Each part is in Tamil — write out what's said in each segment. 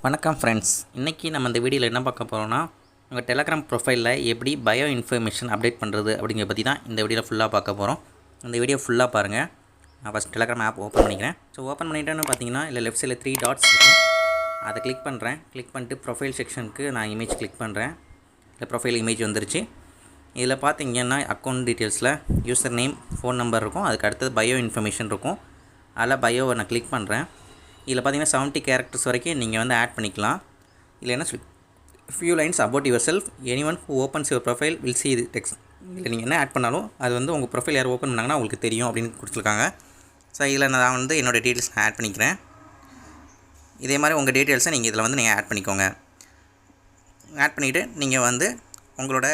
வணக்கம் ஃப்ரெண்ட்ஸ், இன்றைக்கி நம்ம இந்த வீடியோவில் என்ன பார்க்க போகிறோம்னா, உங்கள் டெலகிராம் ப்ரொஃபைலில் எப்படி பயோ இன்ஃபர்மேஷன் அப்டேட் பண்ணுறது அப்படிங்கிற பற்றி தான் இந்த வீடியோவில் ஃபுல்லாக பார்க்க போகிறோம். இந்த வீடியோ ஃபுல்லாக பாருங்கள். நான் ஃபஸ்ட் டெலகிராம் ஆப் ஓப்பன் பண்ணிக்கிறேன். ஸோ ஓப்பன் பண்ணிட்டேன்னு பார்த்தீங்கன்னா இல்லை லெஃப்ட் சைடில் 3 டாட்ஸ் இருக்கும். அதை கிளிக் பண்ணுறேன். கிளிக் பண்ணிட்டு ப்ரொஃபைல் செக்ஷனுக்கு நான் இமேஜ் கிளிக் பண்ணுறேன். இல்லை ப்ரொஃபைல் இமேஜ் வந்துருச்சு. இதில் பார்த்தீங்கன்னா அக்கௌண்ட் டீட்டெயில்ஸில் யூசர் நேம், ஃபோன் நம்பர் இருக்கும். அதுக்கு அடுத்தது பயோ இன்ஃபர்மேஷன் இருக்கும். அதில் பயோவை நான் கிளிக் பண்ணுறேன். இதில் பார்த்தீங்கன்னா 70 கேரக்டர்ஸ் வரைக்கும் நீங்கள் வந்து ஆட் பண்ணிக்கலாம். இல்லைன்னா few lines about your self, anyone who opens your profile will see இது டெக்ஸ்ட். இல்லை நீங்கள் என்ன ஆட் பண்ணாலும் அது வந்து உங்கள் ப்ரொஃபைல் யார் ஓப்பன் பண்ணாங்கன்னா உங்களுக்கு தெரியும் அப்படின்னு கொடுத்துருக்காங்க. ஸோ இதில் நான் வந்து என்னோடய டீட்டெயில்ஸ் நான் ஆட் பண்ணிக்கிறேன். இதே மாதிரி உங்கள் டீட்டெயில்ஸை நீங்கள் இதில் வந்து நீங்கள் ஆட் பண்ணிக்கோங்க. ஆட் பண்ணிவிட்டு நீங்கள் வந்து உங்களோட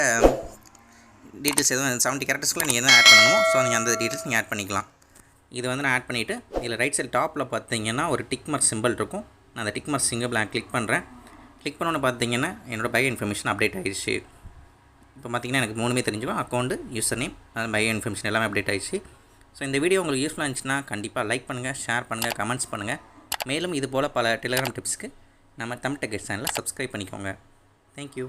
டீட்டெயில்ஸ் எதுவும் 70 கேரக்டர்ஸ்க்குள்ளே நீங்கள் எதுவும் ஆட் பண்ணணுமோ ஸோ நீங்கள் அந்த டீட்டெயில்ஸ் நீங்கள் ஆட் பண்ணிக்கலாம். இதை வந்து நான் ஆட் பண்ணிவிட்டு இதில் ரைட் சைடு டாப்பில் பார்த்தீங்கன்னா ஒரு டிக் மார்க் சிம்பிள் இருக்கும். நான் அந்த டிக் மார்க் சிம்பிள் நான் கிளிக் பண்ணுறேன். கிளிக் பண்ணோன்னு பார்த்தீங்கன்னா என்னோடய பயோ இன்ஃபர்மேஷன் அப்டேட் ஆகிடுச்சு. இப்போ பார்த்தீங்கன்னா எனக்கு 3 தெரிஞ்சுக்கும். Account, user name, bio information எல்லாமே அப்டேட் ஆகிடுச்சு. ஸோ இந்த வீடியோ உங்களுக்கு யூஸ்ஃபுல்லாக இருந்துச்சுன்னா கண்டிப்பாக லைக் பண்ணுங்கள், ஷேர் பண்ணுங்கள், கமெண்ட்ஸ் பண்ணுங்கள். மேலும் இது போல் பல டெலிகிராம் டிப்ஸ்க்கு நம்ம தமிழ் டெக் சேனலை சப்ஸ்கிரைப் பண்ணிக்கோங்க. தேங்க்யூ.